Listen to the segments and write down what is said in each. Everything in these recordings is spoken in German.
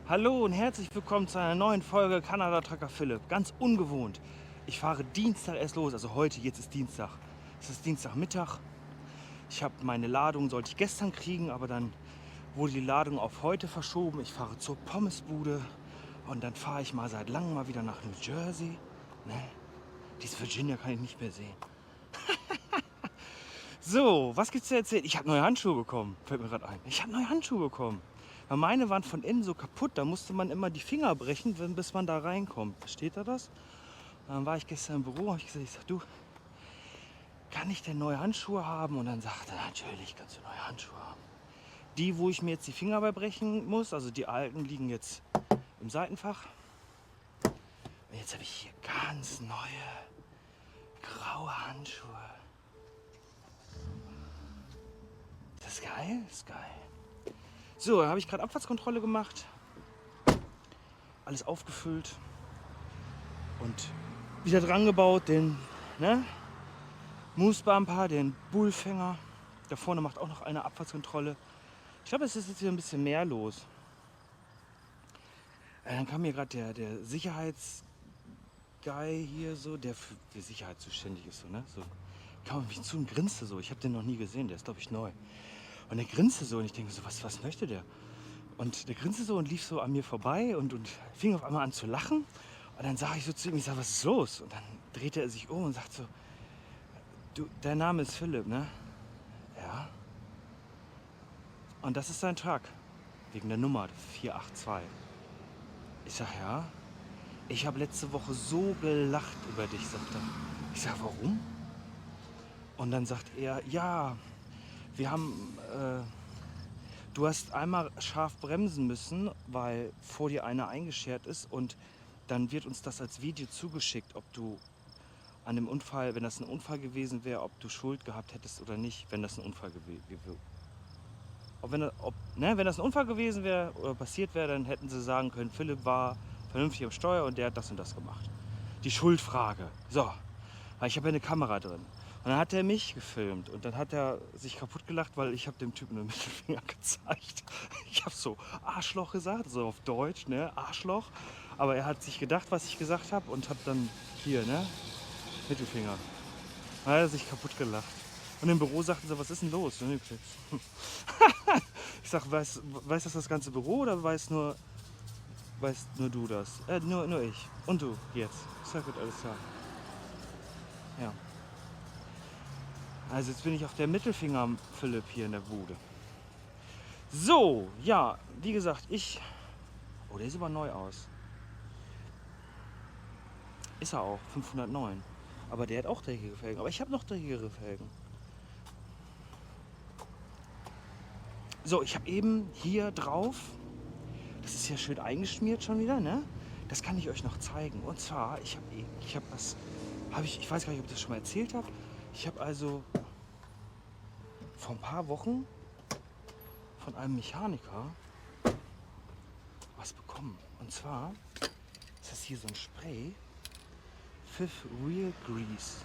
Hallo und herzlich willkommen zu einer neuen Folge Kanada Trucker Philipp. Ganz ungewohnt. Ich fahre Dienstag erst los, also heute, jetzt ist Dienstag. Es ist Dienstagmittag. Ich habe meine Ladung, sollte ich gestern kriegen, aber dann wurde die Ladung auf heute verschoben. Ich fahre zur Pommesbude und dann fahre ich mal seit langem mal wieder nach New Jersey. Ne? Dieses Virginia kann ich nicht mehr sehen. So, was gibt's zu erzählen? Ich habe neue Handschuhe bekommen, fällt mir gerade ein. Ich habe neue Handschuhe bekommen. Weil meine waren von innen so kaputt, da musste man immer die Finger brechen, bis man da reinkommt. Versteht ihr das? Und dann war ich gestern im Büro, habe ich gesagt, du, kann ich denn neue Handschuhe haben? Und dann sagte er, natürlich kannst du neue Handschuhe haben. Die, wo ich mir jetzt die Finger bei brechen muss, also die alten, liegen jetzt im Seitenfach. Und jetzt habe ich hier ganz neue graue Handschuhe. Das ist geil, das ist geil. So, da habe ich gerade Abfahrtskontrolle gemacht. Alles aufgefüllt. Und wieder dran gebaut, den Moose Bumper, den Bullfänger. Da vorne macht auch noch eine Abfahrtskontrolle. Ich glaube, es ist jetzt wieder ein bisschen mehr los. Dann kam mir gerade der Sicherheitsguy hier so, der für die Sicherheit zuständig ist. So kam auf mich zu und grinste so. Ich habe den noch nie gesehen, der ist, glaube ich, neu. Und der grinste so und ich denke so, was möchte der? Und der grinste so und lief so an mir vorbei und fing auf einmal an zu lachen. Und dann sage ich so zu ihm, ich sage, was ist los? Und dann drehte er sich um und sagt so, du, dein Name ist Philipp, ne? Ja. Und das ist dein Truck, wegen der Nummer 482. Ich sage, ja. Ich habe letzte Woche so gelacht über dich, sagt er. Ich sage, warum? Und dann sagt er, ja, wir haben, du hast einmal scharf bremsen müssen, weil vor dir einer eingeschert ist und dann wird uns das als Video zugeschickt, ob du an dem Unfall, wenn das ein Unfall gewesen wäre, ob du Schuld gehabt hättest oder nicht, wenn das ein Unfall gewesen wäre. Wenn das ein Unfall gewesen wäre oder passiert wäre, dann hätten sie sagen können, Philipp war vernünftig am Steuer und der hat das und das gemacht. Die Schuldfrage. So, weil ich habe ja eine Kamera drin. Und dann hat er mich gefilmt und dann hat er sich kaputt gelacht, weil ich habe dem Typen den Mittelfinger gezeigt. Ich habe so Arschloch gesagt, so auf Deutsch, ne, Arschloch. Aber er hat sich gedacht, was ich gesagt habe und hat dann hier, ne, Mittelfinger. Dann hat er sich kaputt gelacht. Und im Büro sagten sie, was ist denn los? Und ich sag, weiß das ganze Büro oder weißt nur du das? Nur ich. Und du jetzt. Ich sag, gut, alles klar. Ja. Also jetzt bin ich auf der Mittelfinger Philipp hier in der Bude. So, ja, wie gesagt, oh, der sieht aber neu aus. Ist er auch, 509. Aber der hat auch dreckige Felgen. Aber ich habe noch dreckigere Felgen. So, ich habe eben hier drauf, das ist ja schön eingeschmiert schon wieder, ne? Das kann ich euch noch zeigen. Und zwar, ich weiß gar nicht, ob ich das schon mal erzählt habe. Ich habe also vor ein paar Wochen von einem Mechaniker was bekommen. Und zwar ist das hier so ein Spray, Fifth Wheel Grease,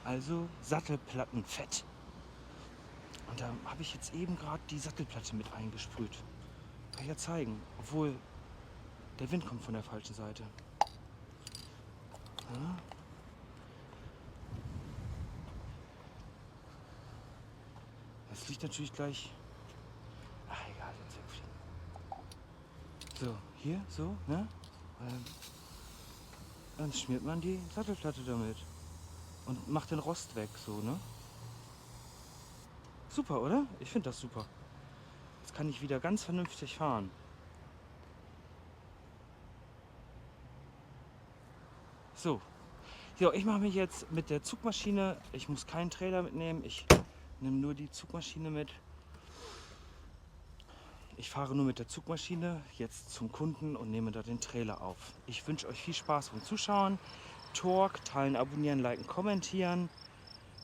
also Sattelplattenfett. Und da habe ich jetzt eben gerade die Sattelplatte mit eingesprüht. Kann ich ja zeigen, obwohl der Wind kommt von der falschen Seite. Ja. Das liegt natürlich gleich. Ach egal, jetzt wegfliegen. So, hier, so, ne? Dann schmiert man die Sattelplatte damit. Und macht den Rost weg, so, ne? Super, oder? Ich finde das super. Jetzt kann ich wieder ganz vernünftig fahren. So. So, ich mache mich jetzt mit der Zugmaschine. Ich muss keinen Trailer mitnehmen. Ich nehme nur die Zugmaschine mit. Ich fahre nur mit der Zugmaschine jetzt zum Kunden und nehme da den Trailer auf. Ich wünsche euch viel Spaß beim Zuschauen. Talk, teilen, abonnieren, liken, kommentieren.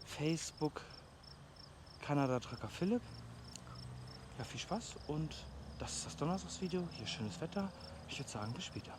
Facebook, Kanada Trucker Philipp. Ja, viel Spaß und das ist das Donnerstagsvideo. Hier schönes Wetter. Ich würde sagen, bis später.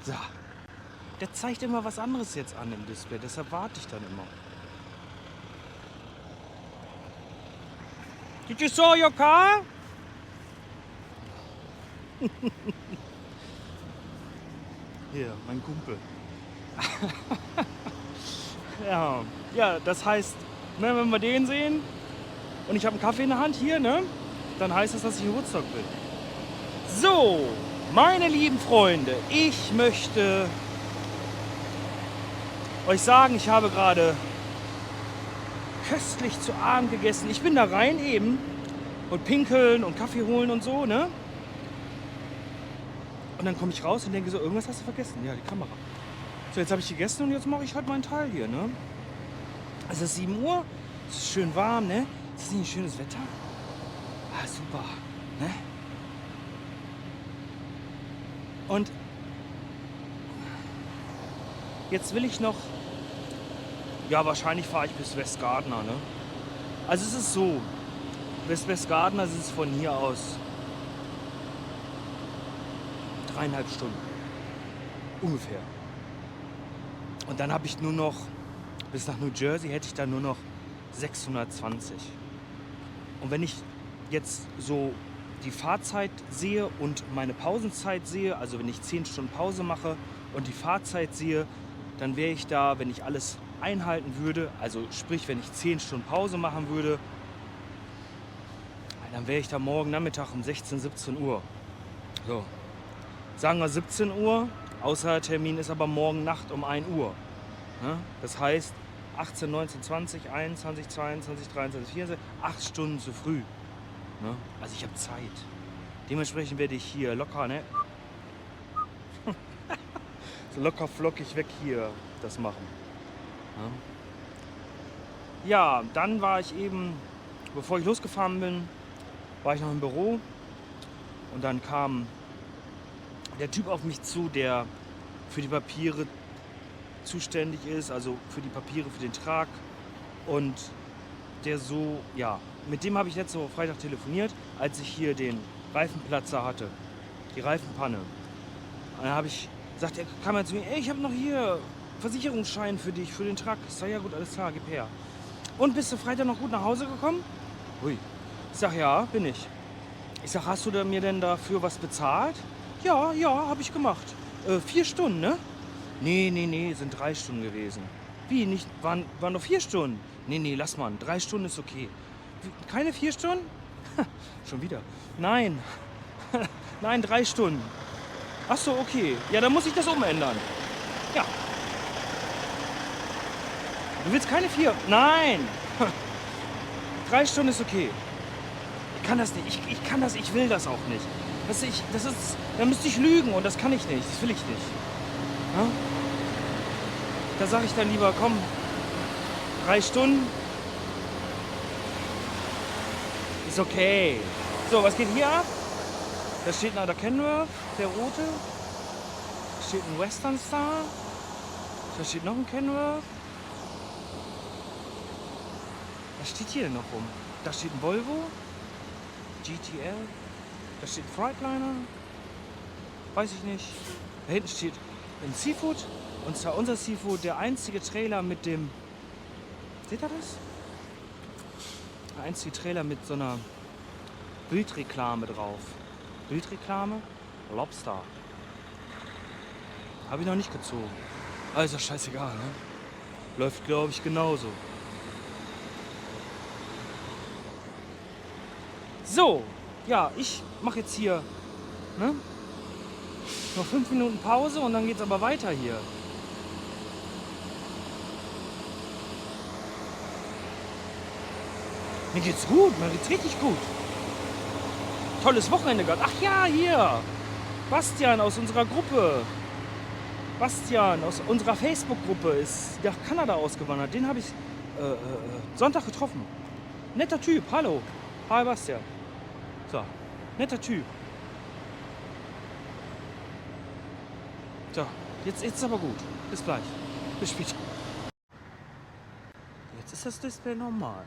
So. Der zeigt immer was anderes jetzt an im Display, deshalb warte ich dann immer. Did you saw your car? Hier, mein Kumpel. Ja, das heißt, ne, wenn wir den sehen und ich habe einen Kaffee in der Hand hier, ne, dann heißt das, dass ich in Woodstock bin. So, meine lieben Freunde, ich möchte euch sagen, ich habe gerade köstlich zu Abend gegessen. Ich bin da rein eben und pinkeln und Kaffee holen und so, ne? Und dann komme ich raus und denke so, irgendwas hast du vergessen. Ja, die Kamera. So, jetzt habe ich gegessen und jetzt mache ich halt meinen Teil hier, ne? Es ist 7 Uhr, es ist schön warm, ne? Ist das nicht ein schönes Wetter? Ah, super, ne? Und jetzt will ich noch, ja, wahrscheinlich fahre ich bis Westgardner, ne? Also es ist so, bis Westgardner ist es von hier aus 3,5 Stunden, ungefähr. Und dann habe ich nur noch, bis nach New Jersey hätte ich dann nur noch 620. Und wenn ich jetzt so die Fahrzeit sehe und meine Pausenzeit sehe, also wenn ich 10 Stunden Pause mache und die Fahrzeit sehe, dann wäre ich da, wenn ich alles einhalten würde, also sprich, wenn ich 10 Stunden Pause machen würde, dann wäre ich da morgen Nachmittag um 16, 17 Uhr. So, sagen wir 17 Uhr, außer Termin ist aber morgen Nacht um 1 Uhr. Ne? Das heißt 18, 19, 20, 21, 22, 23, 24, 8 Stunden zu früh. Ne? Also ich habe Zeit. Dementsprechend werde ich hier locker, ne? So locker flockig weg hier das machen. Ne? Ja, dann war ich eben, bevor ich losgefahren bin, war ich noch im Büro und dann kam der Typ auf mich zu, der für die Papiere zuständig ist, also für die Papiere für den Trag und der so, ja, mit dem habe ich letzte Woche Freitag telefoniert, als ich hier den Reifenplatzer hatte, die Reifenpanne. Und dann habe ich gesagt, er kam er zu mir, ey, ich habe noch hier Versicherungsschein für dich, für den Truck. Ich sage, ja gut, alles klar, gib her. Und bist du Freitag noch gut nach Hause gekommen? Ui. Ich sage, ja, bin ich. Ich sage, hast du mir denn dafür was bezahlt? Ja, habe ich gemacht. 4 Stunden, ne? Nee, sind 3 Stunden gewesen. Wie, nicht, waren noch 4 Stunden? Nee, lass mal, 3 Stunden ist okay. Keine 4 Stunden? Schon wieder. Nein. Nein, 3 Stunden. Ach so, okay. Ja, dann muss ich das umändern. Ja. Du willst keine 4? Nein. 3 Stunden ist okay. Ich kann das nicht. Ich will das auch nicht. Da müsste ich lügen und das kann ich nicht. Das will ich nicht. Ja? Da sage ich dann lieber, komm, 3 Stunden. Ist okay. So, was geht hier ab? Da steht ein Kenworth, der rote. Da steht ein Western Star. Da steht noch ein Kenworth. Was steht hier denn noch rum? Da steht ein Volvo. GTL. Da steht ein Freightliner. Weiß ich nicht. Da hinten steht ein Seafood. Und zwar unser Seafood, der einzige Trailer mit dem... Seht ihr das? Der einzige Trailer mit so einer Bildreklame drauf. Bildreklame? Lobster. Habe ich noch nicht gezogen. Also scheißegal, ne? Läuft, glaube ich, genauso. So, ja, ich mache jetzt hier, ne? Noch 5 Minuten Pause und dann geht's aber weiter hier. Mir geht's gut, mir geht's richtig gut. Tolles Wochenende gehabt. Ach ja, hier. Bastian aus unserer Gruppe. Bastian aus unserer Facebook-Gruppe ist nach Kanada ausgewandert. Den habe ich Sonntag getroffen. Netter Typ, hallo. Hi Bastian. So, netter Typ. So, jetzt ist aber gut. Bis gleich. Bis später. Jetzt ist das Display normal.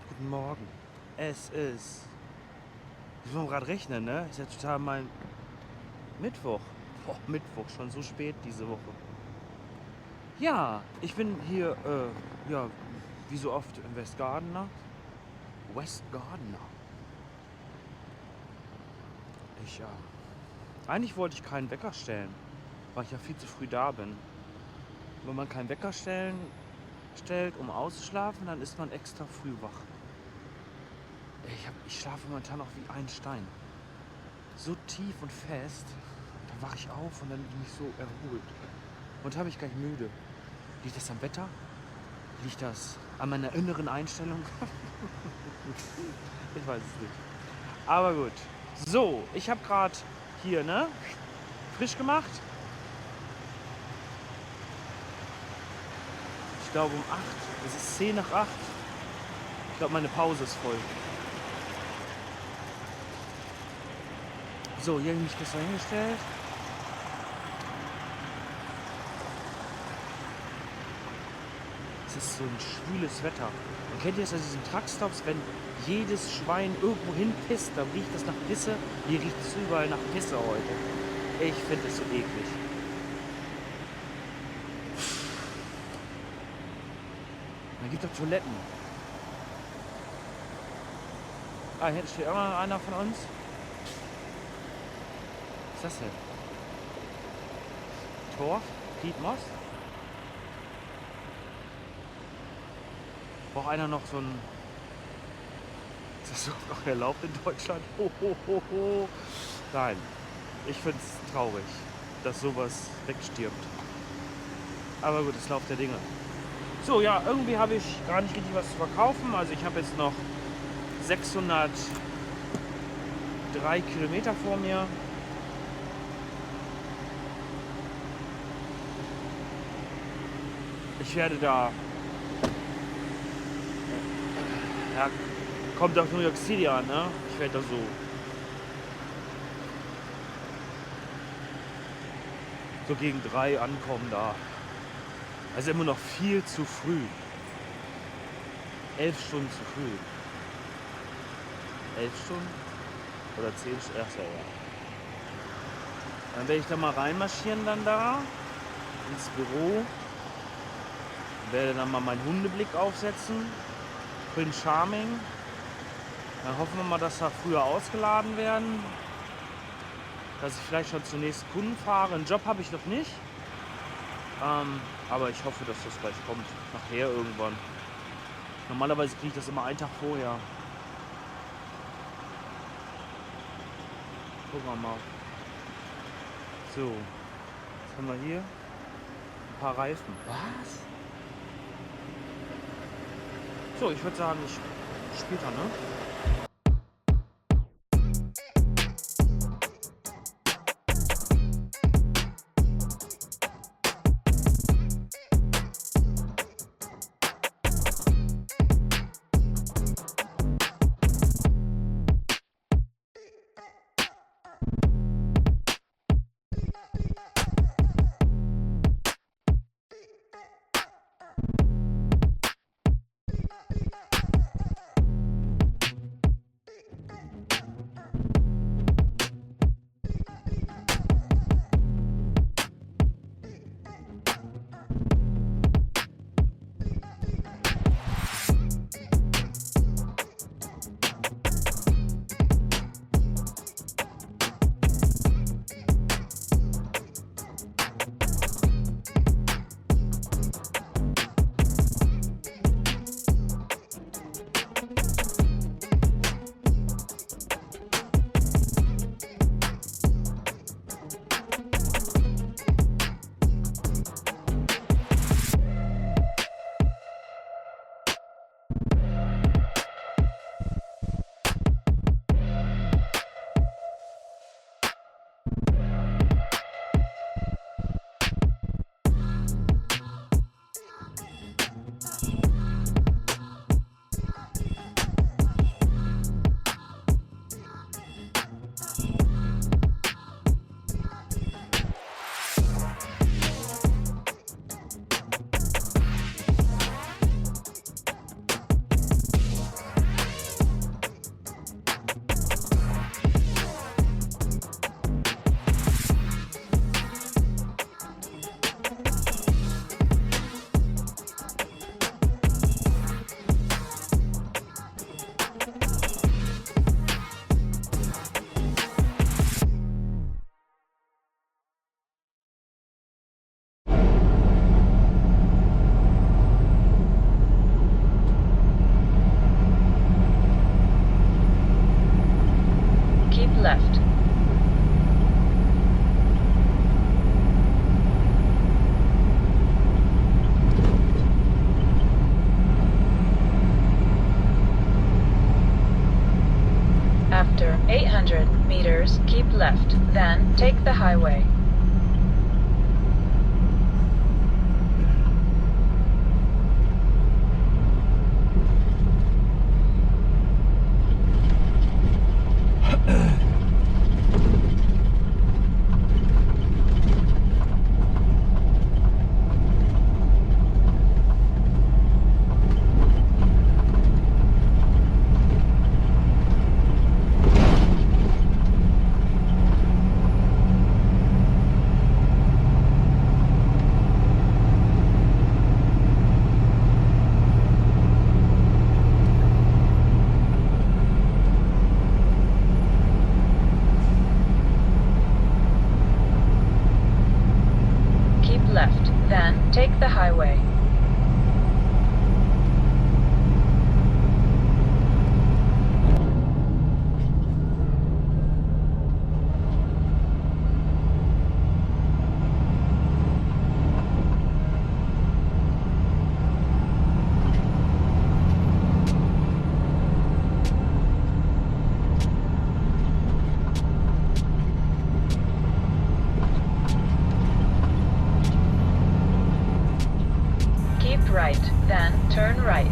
Guten Morgen. Es ist... Ich muss gerade rechnen, ne? Ist ja total mein Mittwoch. Boah, Mittwoch, schon so spät diese Woche. Ja, ich bin hier, ja, wie so oft in Westgardener. Westgardener. Eigentlich wollte ich keinen Wecker stellen, weil ich ja viel zu früh da bin. Wenn man keinen Wecker stellt, um auszuschlafen, dann ist man extra früh wach. Ich schlafe momentan auch wie ein Stein. So tief und fest. Dann wache ich auf und dann bin ich so erholt. Und habe ich gar nicht müde. Liegt das am Wetter? Liegt das an meiner inneren Einstellung? Ich weiß es nicht. Aber gut. So, ich habe gerade hier, ne? Frisch gemacht. Ich glaube um 8. Es ist 10 nach 8. Ich glaube, meine Pause ist voll. So, hier habe ich mich gestern hingestellt. Es ist so ein schwüles Wetter. Und kennt ihr das an diesen Truckstops, wenn jedes Schwein irgendwo hinpisst, dann riecht das nach Pisse. Hier riecht es überall nach Pisse heute. Ich finde es so eklig. Dann gibt es Toiletten. Ah, hier steht auch noch einer von uns. Was ist das denn? Torf? Dietmos? Braucht einer noch so ein... Ist das so noch erlaubt in Deutschland? Ho, ho, ho, ho. Nein. Ich finde es traurig, dass sowas wegstirbt. Aber gut, das Lauf der Dinge. So, ja, irgendwie habe ich gar nicht richtig was zu verkaufen. Also ich habe jetzt noch 603 Kilometer vor mir. Ich werde da... Ja, kommt auf New York City an, ne? Ich werde da so gegen 3 ankommen da. Also immer noch viel zu früh. 11 Stunden zu früh. 11 Stunden? Oder 10 Stunden? Ach so, ja. Dann werde ich da mal reinmarschieren dann da ins Büro. Werde dann mal meinen Hundeblick aufsetzen. Prince Charming. Dann hoffen wir mal, dass wir früher ausgeladen werden. Dass ich vielleicht schon zum nächsten Kunden fahre. Einen Job habe ich noch nicht. Aber ich hoffe, dass das gleich kommt. Nachher irgendwann. Normalerweise kriege ich das immer einen Tag vorher. Gucken wir mal. So. Was haben wir hier? Ein paar Reifen. Was? So, ich würde sagen, später, ne? left. After 800 meters, keep left, then take the highway. Left, then take the highway. Right, then turn right.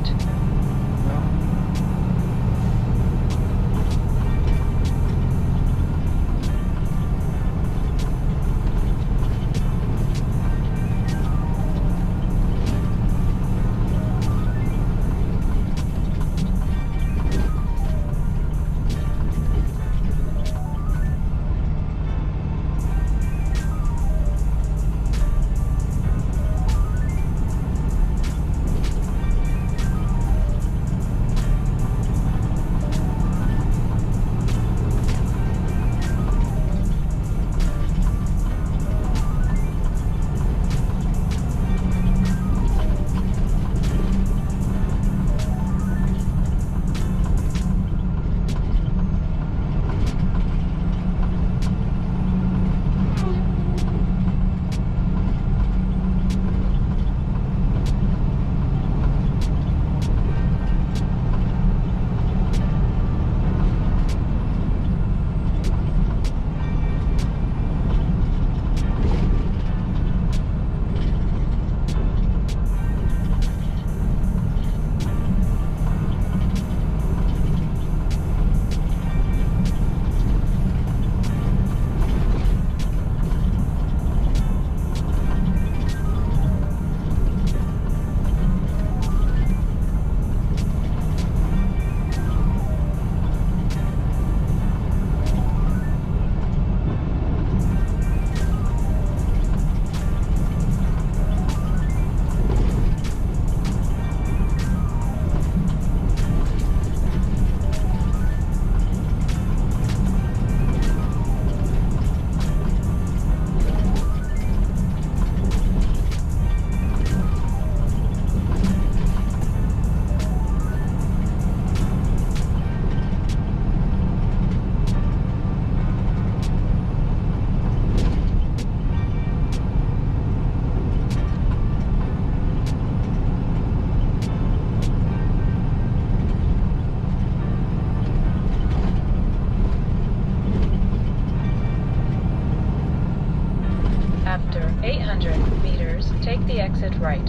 After 800 meters, take the exit right.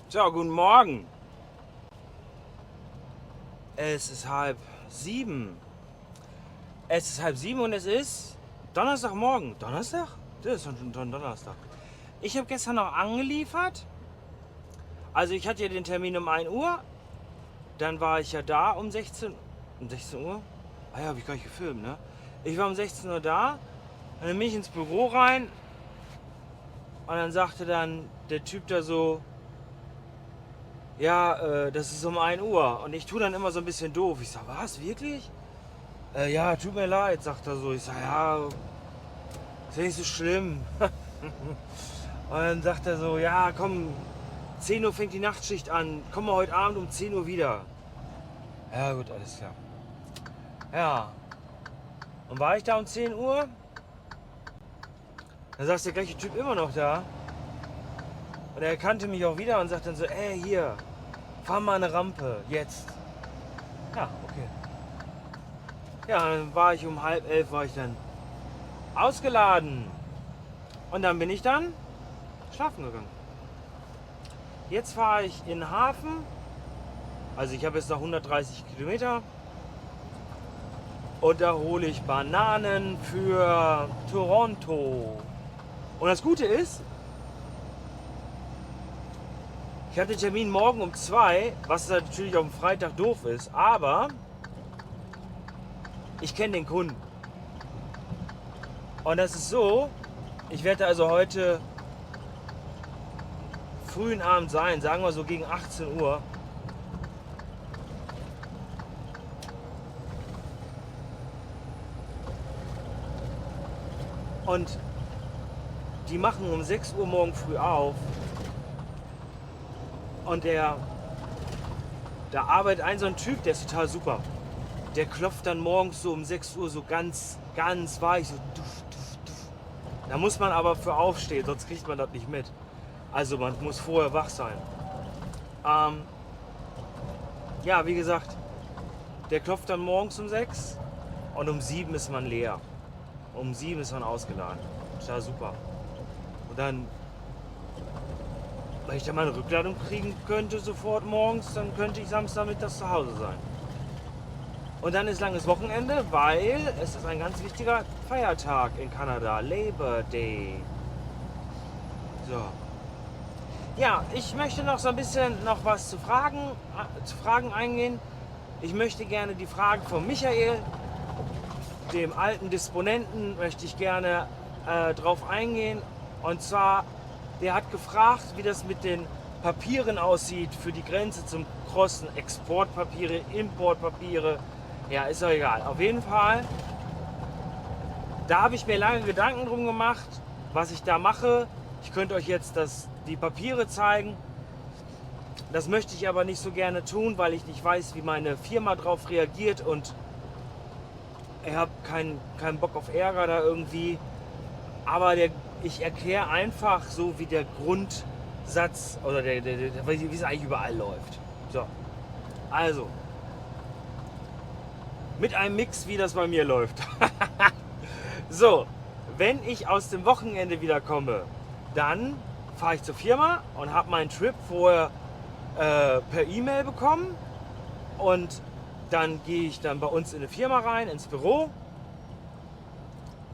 So, guten Morgen. Es ist 6:30. Es ist 6:30 und es ist Donnerstagmorgen. Donnerstag? Das ist schon Donnerstag. Ich habe gestern noch angeliefert. Also ich hatte ja den Termin um 1 Uhr. Dann war ich ja da um 16 Uhr. Ah ja, habe ich gar nicht gefilmt, ne? Ich war um 16 Uhr da. Dann bin ich ins Büro rein. Und dann sagte dann der Typ da so, ja, das ist um 1 Uhr. Und ich tue dann immer so ein bisschen doof. Ich sag, was, wirklich? Ja, tut mir leid, sagt er so. Ich sag, ja, ist ja nicht so schlimm. Und dann sagt er so, ja, komm, 10 Uhr fängt die Nachtschicht an, komm mal heute Abend um 10 Uhr wieder. Ja gut, alles klar. Ja. Und war ich da um 10 Uhr? Dann saß der gleiche Typ immer noch da. Und er erkannte mich auch wieder und sagt dann so, ey, hier, fahr mal eine Rampe, jetzt. Ja, okay. Ja, dann war ich um 10:30 war ich dann ausgeladen. Und dann bin ich dann schlafen gegangen. Jetzt fahre ich in den Hafen. Also ich habe jetzt noch 130 Kilometer. Und da hole ich Bananen für Toronto. Und das Gute ist, ich hatte den Termin morgen um 2, was natürlich auf dem Freitag doof ist, aber ich kenne den Kunden. Und das ist so, ich werde also heute frühen Abend sein, sagen wir so gegen 18 Uhr. Und die machen um 6 Uhr morgen früh auf. Und da arbeitet so ein Typ, der ist total super. Der klopft dann morgens so um 6 Uhr so ganz weich, so duff, duff, duff. Da muss man aber für aufstehen, sonst kriegt man das nicht mit. Also man muss vorher wach sein. Ja, wie gesagt, der klopft dann morgens um 6 und um 7 ist man leer. Um 7 ist man ausgeladen. Total super. Und dann, wenn ich dann mal eine Rückladung kriegen könnte sofort morgens, dann könnte ich Samstagmittags zu Hause sein. Und dann ist langes Wochenende, weil es ist ein ganz wichtiger Feiertag in Kanada, Labor Day. So. Ja, ich möchte noch so ein bisschen noch was zu Fragen eingehen. Ich möchte gerne die Fragen von Michael, dem alten Disponenten, möchte ich gerne drauf eingehen. Und zwar, der hat gefragt, wie das mit den Papieren aussieht für die Grenze zum Crossen. Exportpapiere, Importpapiere. Ja, ist doch egal. Auf jeden Fall, da habe ich mir lange Gedanken drum gemacht, was ich da mache. Ich könnte euch jetzt die Papiere zeigen. Das möchte ich aber nicht so gerne tun, weil ich nicht weiß, wie meine Firma darauf reagiert und ich habe keinen Bock auf Ärger da irgendwie. Aber ich erkläre einfach so, wie der Grundsatz oder wie es eigentlich überall läuft. So, also mit einem Mix, wie das bei mir läuft. So, wenn ich aus dem Wochenende wieder komme, dann fahre ich zur Firma und habe meinen Trip vorher per E-Mail bekommen und dann gehe ich dann bei uns in eine Firma rein, ins Büro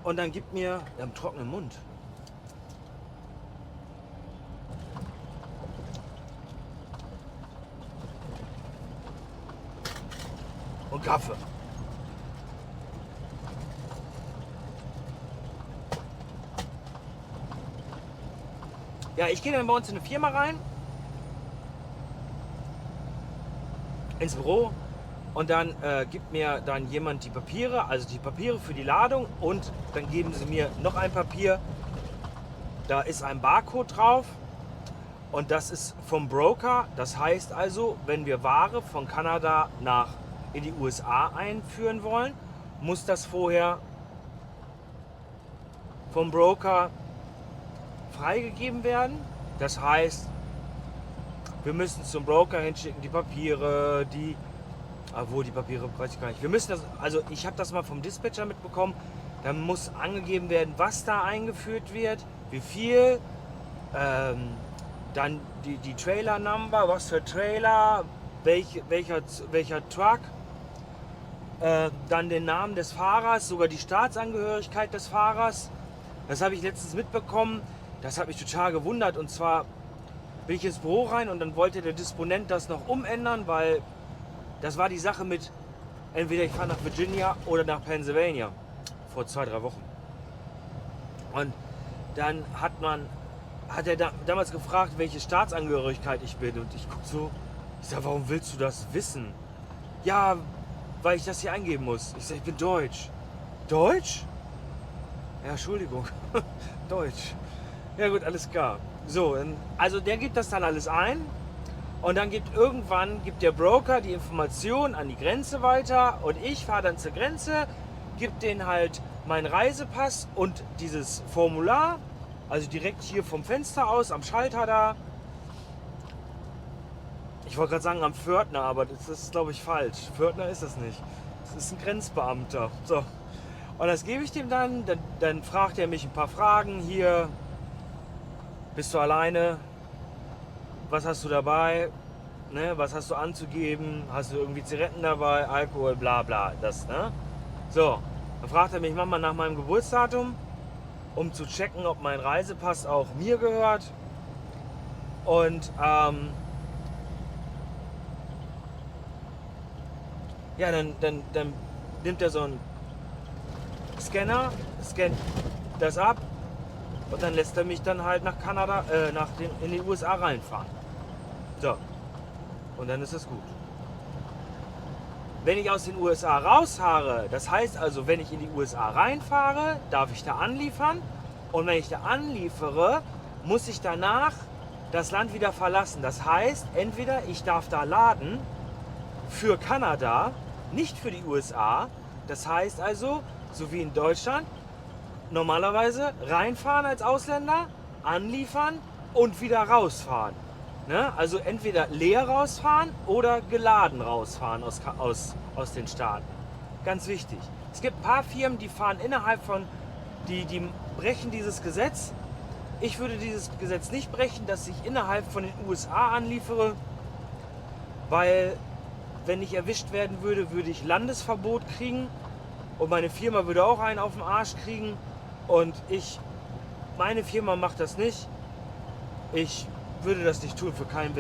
und dann gibt mir einen trockenen Mund. Und Kaffee. Ja, ich gehe dann bei uns in eine Firma rein, ins Büro und dann gibt mir dann jemand die Papiere, also die Papiere für die Ladung und dann geben sie mir noch ein Papier, da ist ein Barcode drauf und das ist vom Broker, das heißt also, wenn wir Ware von Kanada in die USA einführen wollen, muss das vorher vom Broker freigegeben werden. Das heißt, wir müssen zum Broker hinschicken, die Papiere, die Papiere weiß ich gar nicht. Wir müssen das, also ich habe das mal vom Dispatcher mitbekommen, da muss angegeben werden, was da eingeführt wird, wie viel, dann die Trailer Number, was für Trailer, welcher Truck, dann den Namen des Fahrers, sogar die Staatsangehörigkeit des Fahrers. Das habe ich letztens mitbekommen, das hat mich total gewundert und zwar bin ich ins Büro rein und dann wollte der Disponent das noch umändern, weil das war die Sache mit, entweder ich fahre nach Virginia oder nach Pennsylvania, vor 2-3 Wochen. Und dann hat er damals gefragt, welche Staatsangehörigkeit ich bin und ich gucke so, ich sage, warum willst du das wissen? Ja, weil ich das hier eingeben muss. Ich sage, ich bin Deutsch. Deutsch? Ja, Entschuldigung, Deutsch. Ja gut, alles klar. So, also der gibt das dann alles ein und dann gibt der Broker die Information an die Grenze weiter und ich fahre dann zur Grenze, gebe denen halt meinen Reisepass und dieses Formular, also direkt hier vom Fenster aus, am Schalter da. Ich wollte gerade sagen am Pförtner, aber das ist, glaube ich, falsch. Pförtner ist das nicht. Das ist ein Grenzbeamter. So. Und das gebe ich dem dann fragt er mich ein paar Fragen. Hier, bist du alleine? Was hast du dabei? Ne? Was hast du anzugeben? Hast du irgendwie Zigaretten dabei? Alkohol, bla bla. Das, ne? So, dann fragt er mich manchmal nach meinem Geburtsdatum, um zu checken, ob mein Reisepass auch mir gehört. Und ja, dann nimmt er so einen Scanner, scannt das ab und dann lässt er mich dann halt nach Kanada, in die USA reinfahren. So, und dann ist es gut. Wenn ich aus den USA rausfahre, das heißt also, wenn ich in die USA reinfahre, darf ich da anliefern und wenn ich da anliefere, muss ich danach das Land wieder verlassen. Das heißt, entweder ich darf da laden für Kanada, nicht für die USA. Das heißt also, so wie in Deutschland, normalerweise reinfahren als Ausländer, anliefern und wieder rausfahren. Ne? Also entweder leer rausfahren oder geladen rausfahren aus den Staaten. Ganz wichtig. Es gibt ein paar Firmen, die fahren innerhalb von, die brechen dieses Gesetz. Ich würde dieses Gesetz nicht brechen, dass ich innerhalb von den USA anliefere, weil wenn ich erwischt werden würde, würde ich Landesverbot kriegen und meine Firma würde auch einen auf den Arsch kriegen und meine Firma macht das nicht. Ich würde das nicht tun für kein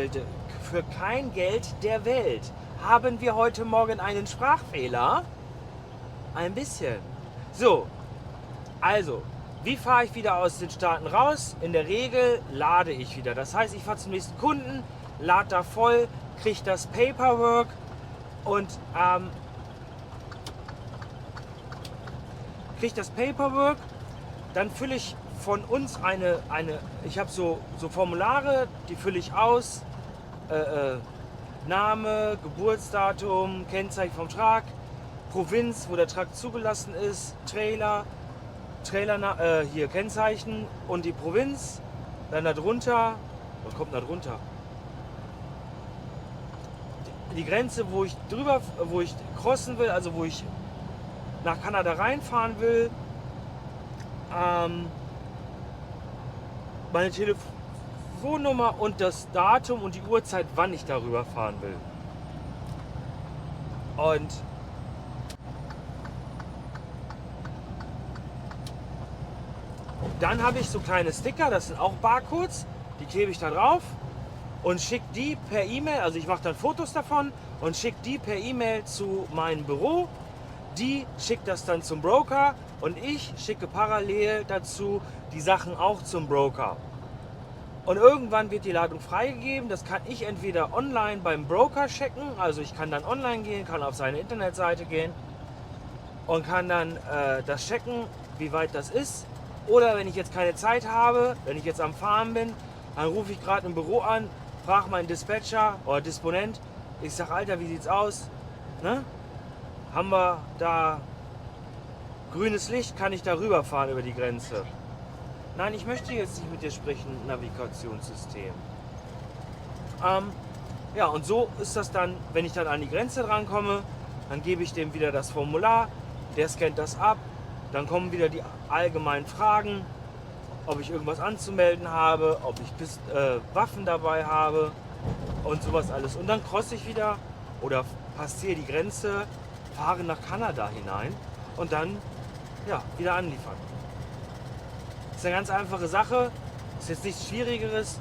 Geld der Welt. Haben wir heute Morgen einen Sprachfehler? Ein bisschen. So, also, wie fahre ich wieder aus den Staaten raus? In der Regel lade ich wieder. Das heißt, ich fahre zum nächsten Kunden, lade da voll, kriege das Paperwork und dann fülle ich von uns ich habe so Formulare, die fülle ich aus, Name, Geburtsdatum, Kennzeichen vom Truck, Provinz, wo der Truck zugelassen ist, Trailer, hier Kennzeichen und die Provinz, dann darunter, was kommt da drunter? Die Grenze, wo ich crossen will, also wo ich nach Kanada reinfahren will, meine Telefonnummer und das Datum und die Uhrzeit, wann ich darüber fahren will. Und dann habe ich so kleine Sticker, das sind auch Barcodes, die klebe ich da drauf und schicke die per E-Mail, also ich mache dann Fotos davon und schicke die per E-Mail zu meinem Büro. Die schickt das dann zum Broker und ich schicke parallel dazu die Sachen auch zum Broker. Und irgendwann wird die Ladung freigegeben. Das kann ich entweder online beim Broker checken, also ich kann dann online gehen, kann auf seine Internetseite gehen und kann dann das checken, wie weit das ist. Oder wenn ich jetzt keine Zeit habe, wenn ich jetzt am Fahren bin, dann rufe ich gerade im Büro an, frage meinen Dispatcher oder Disponent. Ich sage, Alter, wie sieht's aus? Ne? Haben wir da grünes Licht, kann ich da rüberfahren über die Grenze? Nein, ich möchte jetzt nicht mit dir sprechen, Navigationssystem. Ja, und so ist das dann, wenn ich dann an die Grenze drankomme, dann gebe ich dem wieder das Formular, der scannt das ab, dann kommen wieder die allgemeinen Fragen, ob ich irgendwas anzumelden habe, ob ich Waffen dabei habe und sowas alles. Und dann crosse ich wieder oder passiere die Grenze, fahre nach Kanada hinein und dann ja, wieder anliefern. Das ist eine ganz einfache Sache, ist jetzt nichts Schwierigeres.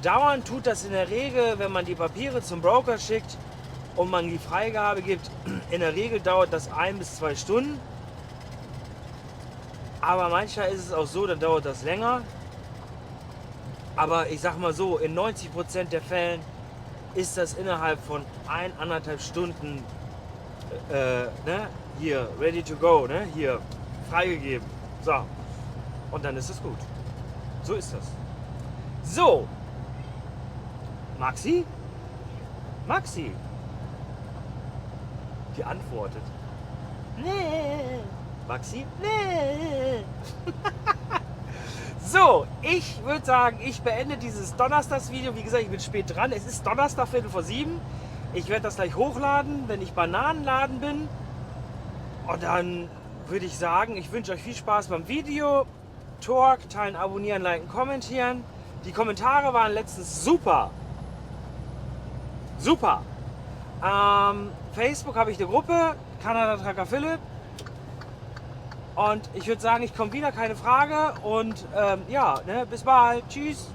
Dauern tut das in der Regel, wenn man die Papiere zum Broker schickt und man die Freigabe gibt. In der Regel dauert das 1 bis 2 Stunden. Aber manchmal ist es auch so, dann dauert das länger. Aber ich sag mal so, in 90% der Fällen ist das innerhalb von 1,5 Stunden ne, hier ready to go, ne, hier freigegeben. So, und dann ist es gut. So ist das. So. Maxi? Maxi? Die antwortet. Nee. Maxi? Nee. So, ich würde sagen, ich beende dieses Donnerstagsvideo. Wie gesagt, ich bin spät dran. Es ist Donnerstag, 6:45. Ich werde das gleich hochladen, wenn ich Bananenladen bin. Und dann würde ich sagen, ich wünsche euch viel Spaß beim Video. Talk, teilen, abonnieren, liken, kommentieren. Die Kommentare waren letztens super. Super. Facebook habe ich eine Gruppe, Kanada Trucker Philipp. Und ich würde sagen, ich komme wieder, keine Frage. Und ja, ne, bis bald. Tschüss.